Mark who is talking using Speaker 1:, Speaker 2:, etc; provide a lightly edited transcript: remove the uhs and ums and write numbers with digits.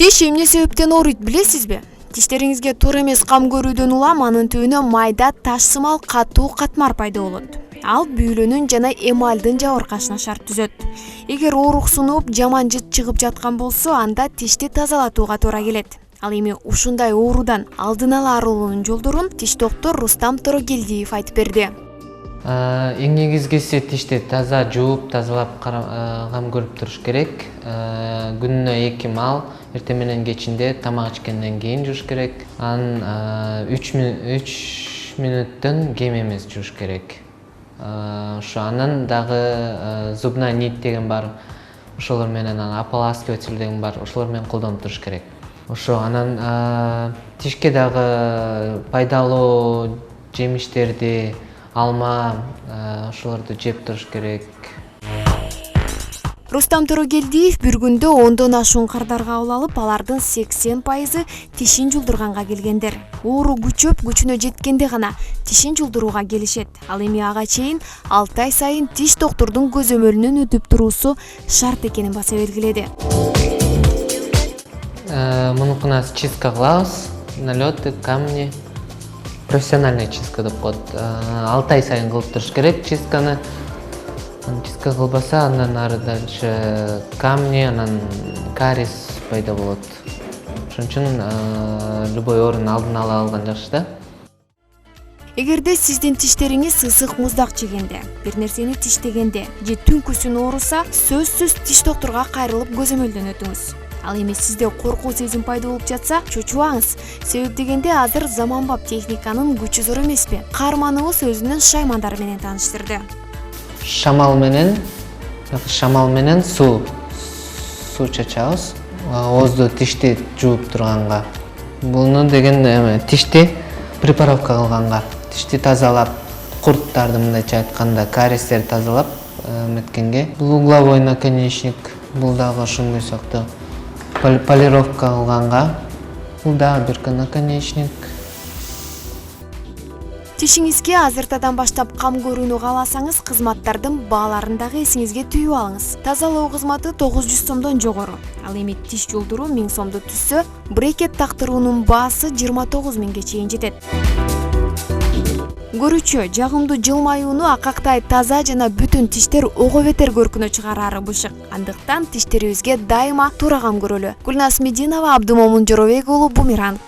Speaker 1: Тиш эмне себептен ооруйт билесизби? Тиштериңизге туура эмес кам көрүүдөн улам анын түбүнө майда таш сымал катуу катмар пайда болот. Ал бүүлөнүн жана эмальдын жабыркашына шарт түзөт. Эгер ооруксунуп, жаман жыт чыгып жаткан болсо, анда тишти тазалатууга туура келет. Ал эми ушундай оорудан алдын ала арылуунун жолдорун тиш доктор Рустам Торогелдиев айтып берди.
Speaker 2: Эң негизгиси тишти таза жууп, тазалап кам көрүп туруш керек. Күнүнө 2 мал, эртең менен кечинде тамак ичкенден кийин жууш керек. Анан 3 мүнөттөн кем эмес жууш керек. Ошо анан дагы зубная нить деген бар. Ошолор менен ополаскиватель деген бар. Ошолор менен колдонуп туруш керек. Ошо анан тишке дагы пайдалуу жемиштерди, алма, ошолорду жеп туруш керек.
Speaker 1: Рустам Торогелдиев бир күндө 10дон ашуун кардар кабыл алып, алардын 80% тишин жулдурганга келгендер. Оору күчүнө жеткенде гана тишин жулдурууга келишет. Ал эми ага чейин 6 ай сайын тиш доктордун көзөмөлүнөн өтүп туруусу шарт экенин баса белгиледи.
Speaker 2: Мунукуна чистка кылабыз, налеты, камни. Профессиональная чистка деп коет. 6 ай сайын кылып туруш керек чистканы. Чистка кылбаса, андан ары дальше камни, анан кариес пайда болот. Ошон үчүн любой оорунун алдын ала алган жакшы да.
Speaker 1: Эгерде сиздин тиштериңиз ысык муздак жегенде, бир нерсени тиштегенде же түнкүсүн ооруса, сөзсүз тиш докторго кайрылып көзөмөлдөн өтүңүз. Ал эми сизде коркуу сезим пайда болуп жатса, чочубаңыз. Себеп дегенде азыр заманбап техниканын күчү зор эмеспи? Каарманыбыз өзүнүн шаймандары менен тааныштырды.
Speaker 2: Шамал менен суу чачабыз. Оозду тишти жууп турганга. Буну деген тишти препаровка кылганга, тишти тазалап, курттарды мындайча айтканда кариестерди тазалап эметкенге. Бул угловой наконечник, бул дагы ошондой сыяктуу. Полировка кылганга, бул дагы бир наконечник.
Speaker 1: Тишиңизге азыртадан баштап кам көрүүнү кааласаңыз, кызматтардын бааларын дагы эсиңизге түйүп алыңыз. Тазалоо кызматы 900 сомдон жогору. Ал эми тиш жолдуруу 1000 сомду түзсө, брекет тактыруунун баасы 29 000 чейин жетет. Көрүүчү жагымдуу жылмаюуну акактай таза жана бүтүн тиштер ого бетер көркүнө чыгарары бышык. Андыктан тиштерибизге дайыма туура кам көрөлү. Гүлназ Мединова, Абдумомун Жоробек уулу, Бумеранг.